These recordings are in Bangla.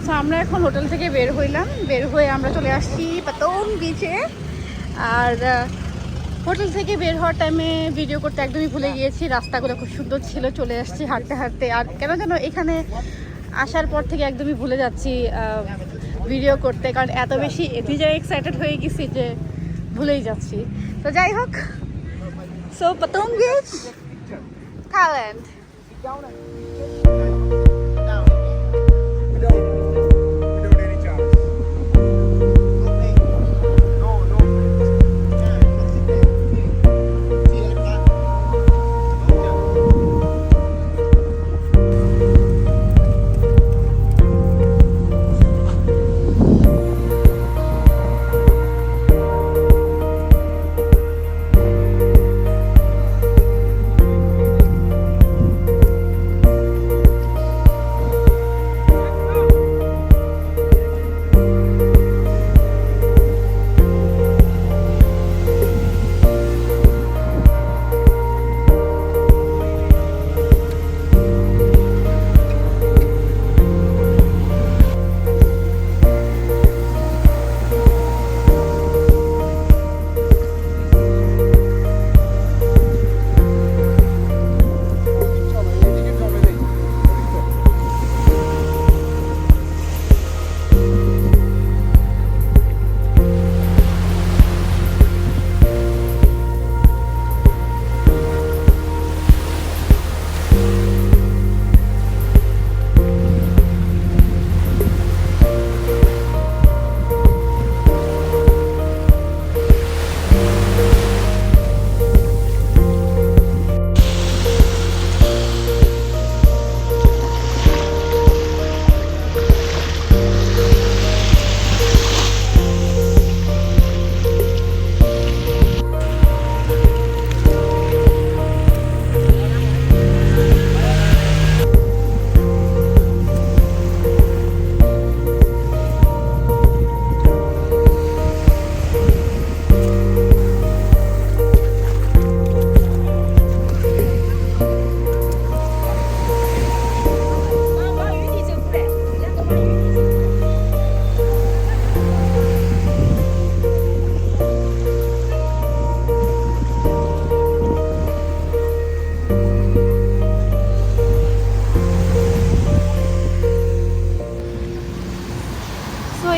তো আমরা এখন হোটেল থেকে বের হইলাম, বের হয়ে আমরা চলে আসছি পাতং বিচে। আর হোটেল থেকে বের হওয়ার টাইমে ভিডিও করতে একদমই ভুলে গিয়েছি। রাস্তাগুলো খুব সুন্দর ছিল, চলে আসছি হাঁটতে হাঁটতে। আর কেন যেন এখানে আসার পর থেকে একদমই ভুলে যাচ্ছি ভিডিও করতে, কারণ এত বেশি নিজে এক্সাইটেড হয়ে গেছি যে ভুলেই যাচ্ছি। তো যাই হোক, সো পাতং বিচ, থাইল্যান্ড।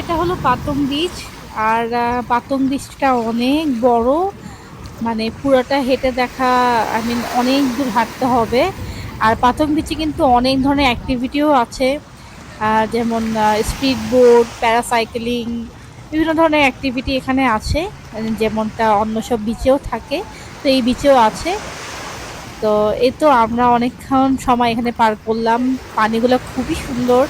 এটা হলো পাতং বিচ। আর পাতং বিচটা অনেক বড়, মানে পুরোটা হেঁটে দেখা, আই মিন অনেক দূর হাঁটতে হবে। আর পাতং বিচে কিন্তু অনেক ধরনের অ্যাক্টিভিটিও আছে, যেমন স্পিড বোট, প্যারাসাইকেলিং, বিভিন্ন ধরনের অ্যাক্টিভিটি এখানে আছে, যেমনটা অন্য সব বিচেও থাকে, তো এই বিচেও আছে। তো এই তো আমরা অনেকক্ষণ সময় এখানে পার করলাম। পানিগুলো খুবই সুন্দর।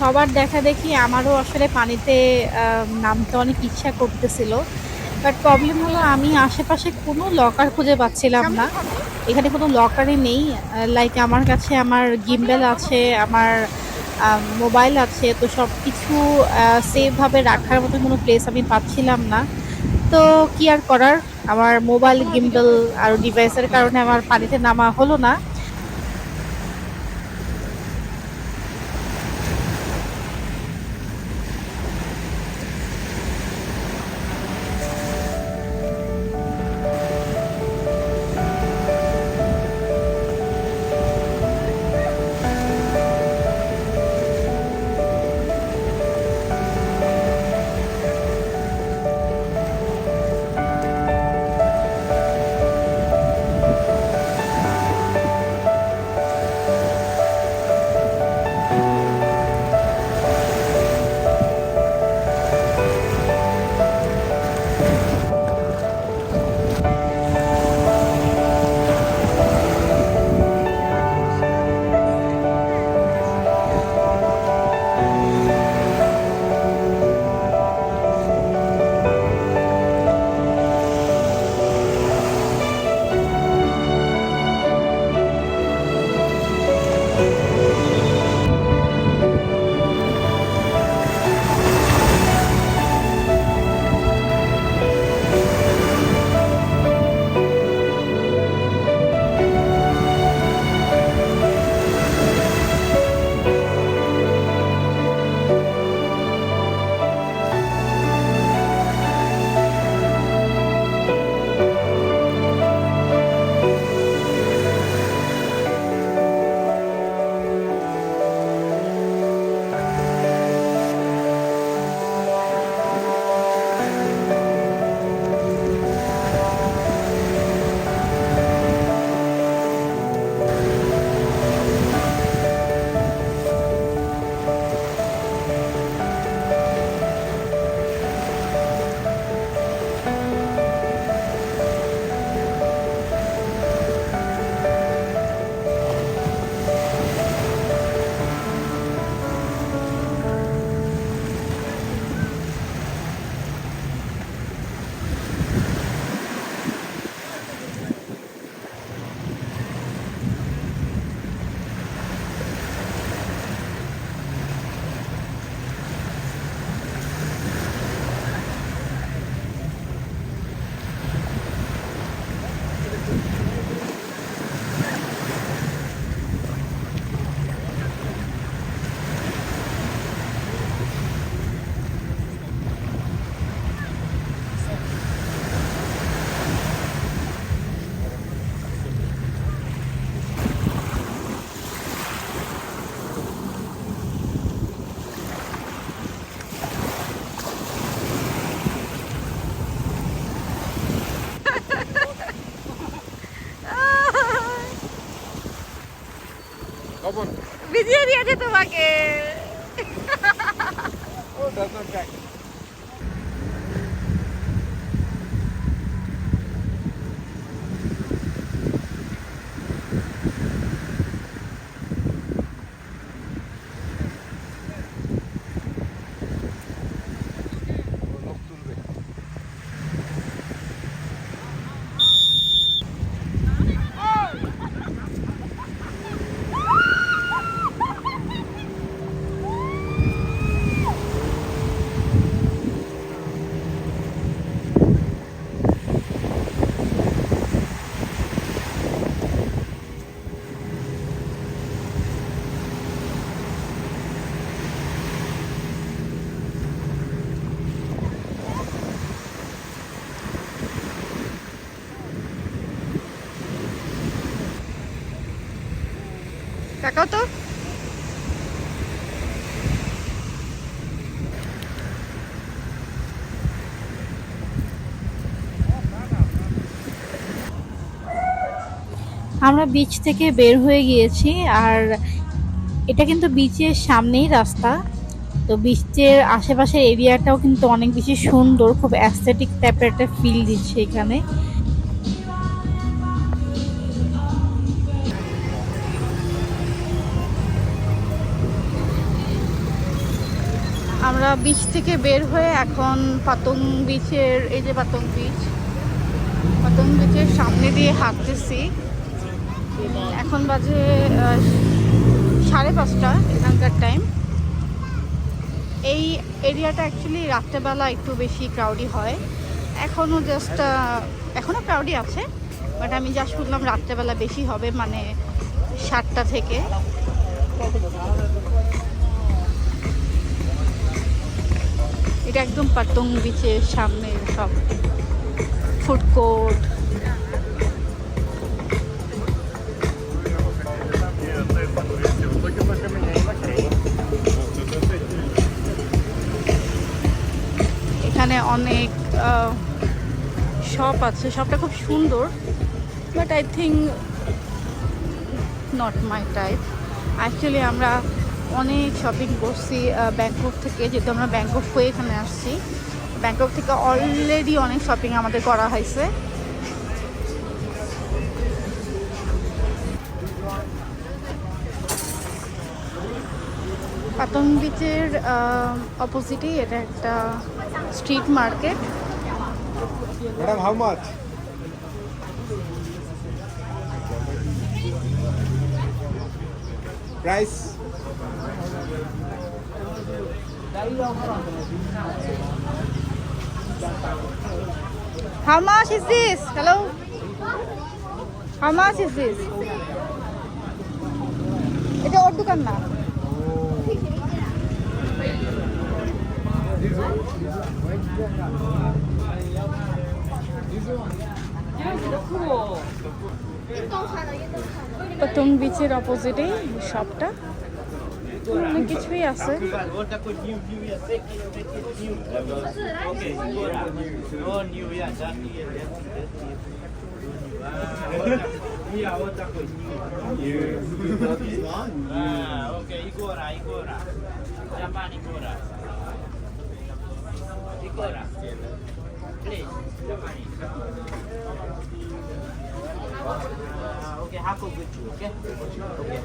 সবার দেখা দেখি আমারও আসলে পানিতে নামতে অনেক ইচ্ছা করতেছিল, বাট প্রবলেম হলো আমি আশেপাশে কোনো লকার খুঁজে পাচ্ছিলাম না। এখানে কোনো লকারই নেই। লাইক আমার কাছে আমার গিম্বেল আছে, আমার মোবাইল আছে, তো সব কিছু সেফভাবে রাখার মতো কোনো প্লেস আমি পাচ্ছিলাম না। তো কি আর করার, আমার মোবাইল গিম্বল আর ডিভাইসের কারণে আমার পানিতে নামা হলো না। ভিজিয়ে দিয়েছে তোমাকে। তাকাও তো। আমরা বিচ থেকে বের হয়ে গিয়েছি, আর এটা কিন্তু বিচের সামনেই রাস্তা। তো বিচের আশেপাশের এরিয়াটাও কিন্তু অনেক বেশি সুন্দর, খুব অ্যাস্থেটিক টাইপের একটা ফিল দিচ্ছে এখানে। আমরা বিচ থেকে বের হয়ে এখন পাতং বিচের, এই যে পাতং বিচের সামনে দিয়ে হাঁটতেছি। এখন বাজে 5:30 এখানকার টাইম। এরিয়াটা অ্যাকচুয়ালি রাত্রেবেলা একটু বেশি ক্রাউডি হয়। এখনও ক্রাউডি আছে, বাট আমি যা শুনলাম রাত্রেবেলা বেশি হবে, মানে 7টা থেকে। এটা একদম পাটং বিচের সামনে সব ফুড কোর্ট। এখানে অনেক শপ আছে, শপটা খুব সুন্দর, but I think not my type. Actually আমরা অনেক শপিং করছি ব্যাংকক থেকে, যেহেতু আমরা ব্যাংকক হয়ে এখানে আসছি। ব্যাংকক থেকে অলরেডি অনেক শপিং আমাদের করা হয়েছে। পাতং বিচের অপোজিটেই এটা একটা street market. Madam, how much? Price? How much is this? Hello? How much is this? এটা ওর দোকান না। পাতং বিচের অপোজিটে শপটা, অনেক কিছুই আছে। Okay, half of it, okay? Okay, half of it.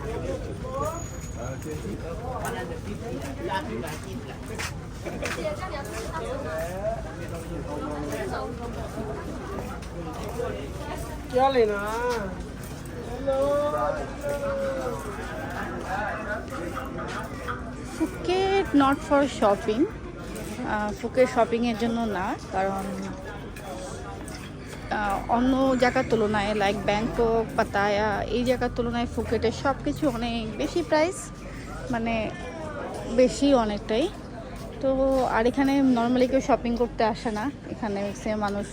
150, last like it. क्या लेना? Phuket not for shopping. Phuket শপিংয়ের জন্য না, কারণ অন্য জায়গার তুলনায় লাইক ব্যাংকক, পাতায়া, এই জায়গার তুলনায় ফুকেটের সব কিছু অনেক বেশি প্রাইস, মানে বেশি অনেকটাই। তো আর এখানে নর্মালি কেউ শপিং করতে আসে না, এখানে ম্যাক্সিমাম মানুষ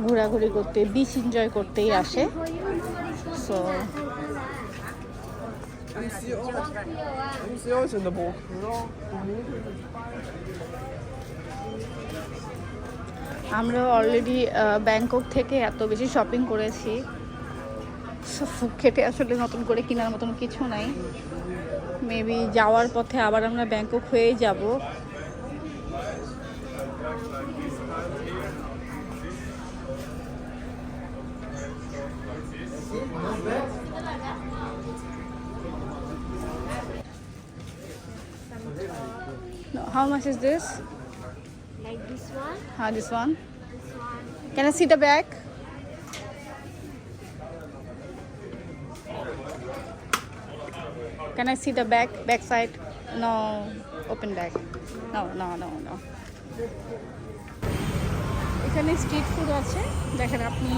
ঘোরাঘুরি করতে, বিচ এনজয় করতেই আসে। সো আমরা অলরেডি ব্যাংকক থেকে এত বেশি শপিং করেছি, ফুকেটে আসলে নতুন করে কেনার মতন কিছু নাই। মেবি যাওয়ার পথে আবার আমরা ব্যাংকক হয়েই যাব। How much is this? Like this one, This one. this one. Can I see the bag? Can I see the back side? No, open bag. No. এখানে স্ট্রিট ফুড আছে, দেখেন আপনি,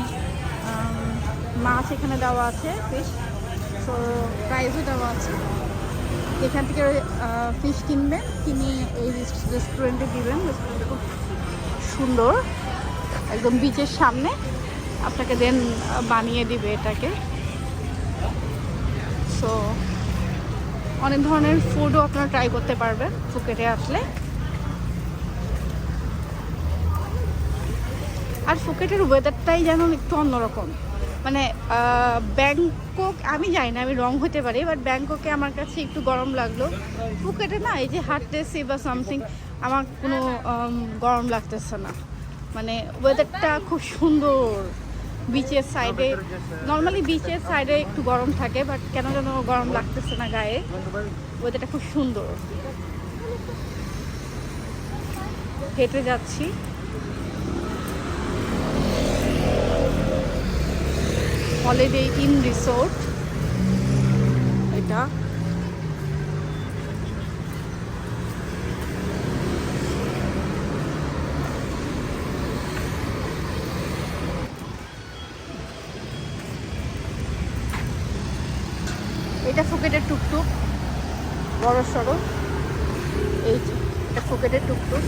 মাছ এখানে দেওয়া আছে, ফিশ, তো প্রাইসও দেওয়া আছে। এখান থেকে ফিশ কিনবেন, কিনে এই রেস্টুরেন্টে দিবেন। রেস্টুরেন্টটা খুব সুন্দর, একদম বিচের সামনে, আপনাকে দেন বানিয়ে দিবে এটাকে। সো অনেক ধরনের ফুডও আপনারা ট্রাই করতে পারবেন ফুকেটে আসলে। আর ফুকেটের ওয়েদারটাই যেন একটু অন্যরকম, মানে ব্যাংকক আমি যাই না, আমি রং হতে পারি, বাট ব্যাংককে আমার কাছে একটু গরম লাগলো। ফুকেটে না, এই যে হাঁটতেছি বা সামথিং, আমার কোনো গরম লাগতেছে না, মানে ওয়েদারটা খুব সুন্দর। বিচের সাইডে, নর্মালি বিচের সাইডে একটু গরম থাকে, বাট কেন যেন গরম লাগতেছে না গায়ে, ওয়েদারটা খুব সুন্দর। হেঁটে যাচ্ছি, হলিডে ইন রিসোর্ট এটা। এটা ফুকেটের টুকটুক, বড় সড়ো, এই যে এটা ফুকেটের টুকটুক।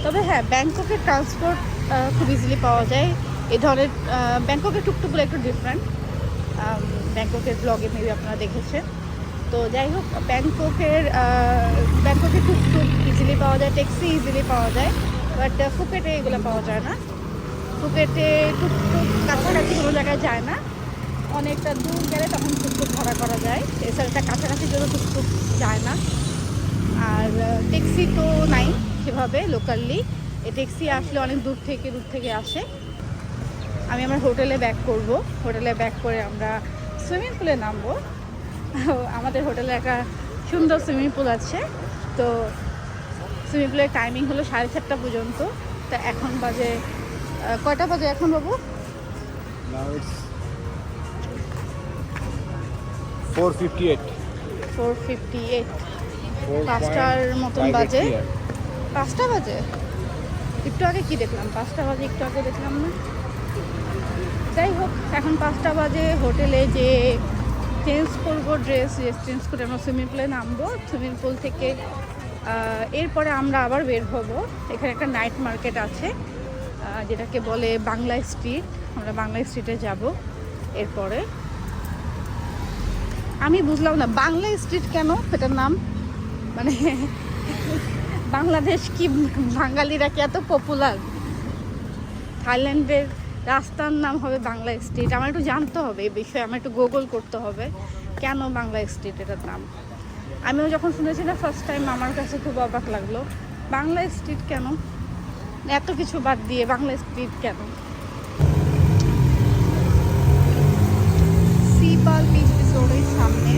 তবে হ্যাঁ, ব্যাংককের ট্রান্সপোর্ট খুব ইজিলি পাওয়া যায়। এই ধরনের ব্যাংককের টুকটুকগুলো একটু ডিফারেন্ট, ব্যাংককের ব্লগে মেবি আপনারা দেখেছেন। তো যাই হোক, ব্যাংককের টুকটুক ইজিলি পাওয়া যায়, ট্যাক্সি ইজিলি পাওয়া যায়, বাট ফুকেটে এগুলো পাওয়া যায় না। ফুকেটে টুকটুক কাছাকাছি কোনো জায়গায় যায় না, অনেকটা দূর গেলে তখন টুকটুক ভাড়া করা যায়, এছাড়া কাছাকাছি জন্য টুকটুক যায় না। আর ট্যাক্সি তো নাই সেভাবে লোকালি, এই ট্যাক্সি আসলে অনেক দূর থেকে আসে। আমি আমার হোটেলে ব্যাক করব, হোটেলে ব্যাক করে আমরা সুইমিং পুলে নামবো। আমাদের হোটেলে একটা সুন্দর সুইমিং পুল আছে, তো সুইমিং পুলের টাইমিং হলো 7:30 পর্যন্ত। তা এখন বাজে কয়টা বাজে এখন বাবু? Now it's 4:58. 4:58, 5টার মতন বাজে। 5টা বাজে? একটু আগে কি দেখলাম? 5টা বাজে একটু আগে দেখলাম না। যাই হোক, এখন 5টা বাজে, হোটেলে যে চেঞ্জ করবো, ড্রেস চেঞ্জ করে আমরা সুইমিং পুলে নামবো। সুইমিং পুল থেকে এরপরে আমরা আবার বের হব। এখানে একটা নাইট মার্কেট আছে, যেটাকে বলে বাংলা স্ট্রিট। আমরা বাংলা স্ট্রিটে যাব। এরপরে আমি বুঝলাম না বাংলা স্ট্রিট কেন এটার নাম, মানে বাংলাদেশ কি, বাঙালিরা কি এত পপুলার? থাইল্যান্ডের রাস্তার নাম হবে বাংলা স্ট্রিট। আমার একটু জানতে হবে এই বিষয়ে, আমার একটু গুগল করতে হবে কেন বাংলা স্ট্রিট এটার নাম। আমিও যখন শুনেছি না ফার্স্ট টাইম, আমার কাছে খুব অবাক লাগলো, বাংলা স্ট্রিট কেন, এত কিছু বাদ দিয়ে বাংলা স্ট্রিট কেন। সিপাল বিচ রিসোর্টের সামনে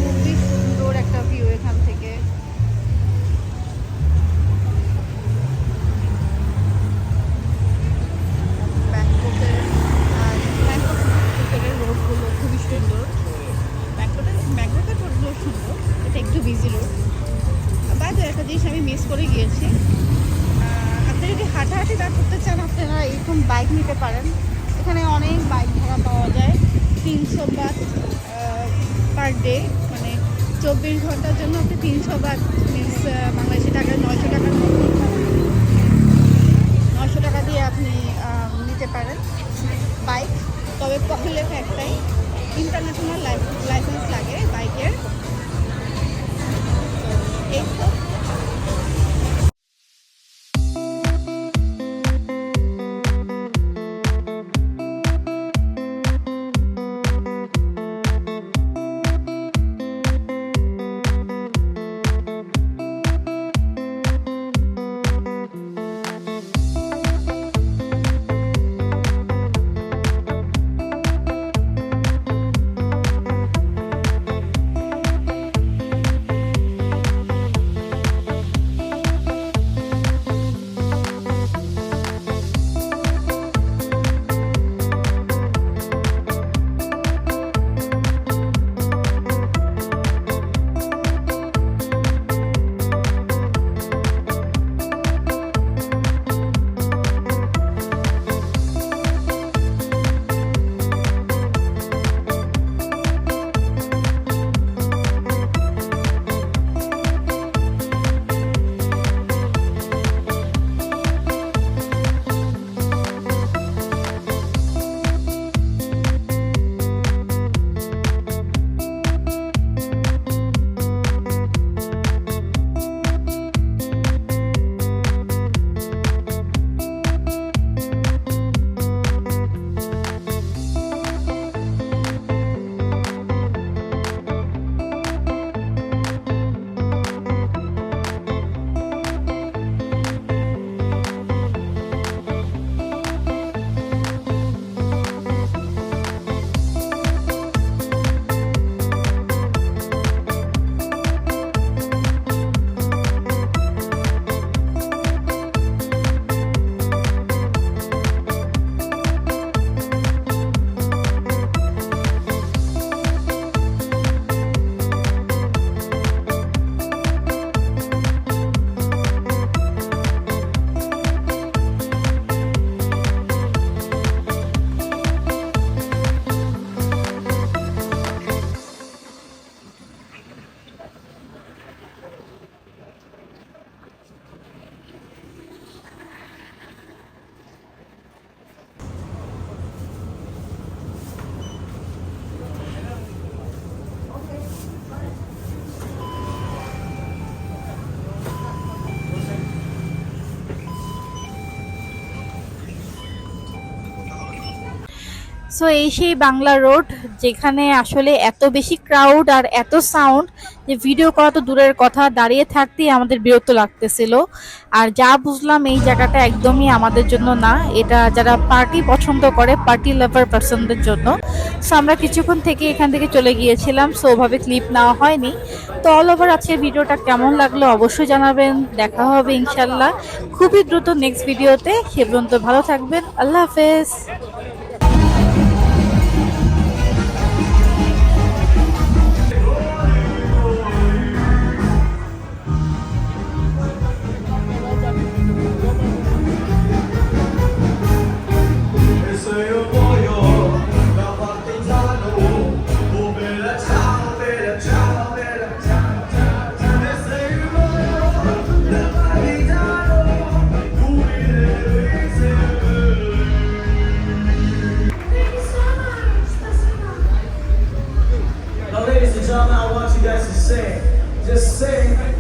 খুবই সুন্দর একটা ভিউ এখান থেকে। ব্যাংককের রোডগুলো খুবই সুন্দর, ব্যাংককের রোডগুলো সুন্দর, এটা একটু বিজি রোড। বাইরে একটা জিনিস আমি মিস করে গিয়েছি, আপনি যদি হাঁটাহাঁটি না করতে চান, আপনারা এরকম বাইক নিতে পারেন। এখানে অনেক বাইক ভাড়া পাওয়া যায়, 300 বাট পার ডে, মানে 24 ঘন্টার জন্য আপনি 300 বাট, মিনস বাংলাদেশি টাকায় 900 টাকার মতো, 900 টাকা দিয়ে আপনি নিতে পারেন বাইক। তবে প্রবলেম একটাই, ইন্টারন্যাশনাল লাইসেন্স লাগে বাইকের। এই তো সো এই সেই বাংলা রোড, যেখানে আসলে এত বেশি ক্রাউড আর এত সাউন্ড যে ভিডিও করা তো দূরের কথা, দাঁড়িয়ে থাকতেই আমাদের বিরক্ত লাগতেছিল। আর যা বুঝলাম এই জায়গাটা একদমই আমাদের জন্য না, এটা যারা পার্টি পছন্দ করে, পার্টি লাভার পার্সনদের জন্য। সো আমরা কিছুক্ষণ থেকে এখান থেকে চলে গিয়েছিলাম, সো ওভাবে ক্লিপ নেওয়া হয়নি। তো অল ওভার আজকের ভিডিওটা কেমন লাগলো অবশ্যই জানাবেন। দেখা হবে ইনশাল্লাহ খুবই দ্রুত নেক্সট ভিডিওতে। সে পর্যন্ত ভালো থাকবেন, আল্লাহ হাফেজ। Now, ladies and gentlemen, I want you guys to sing. Just sing.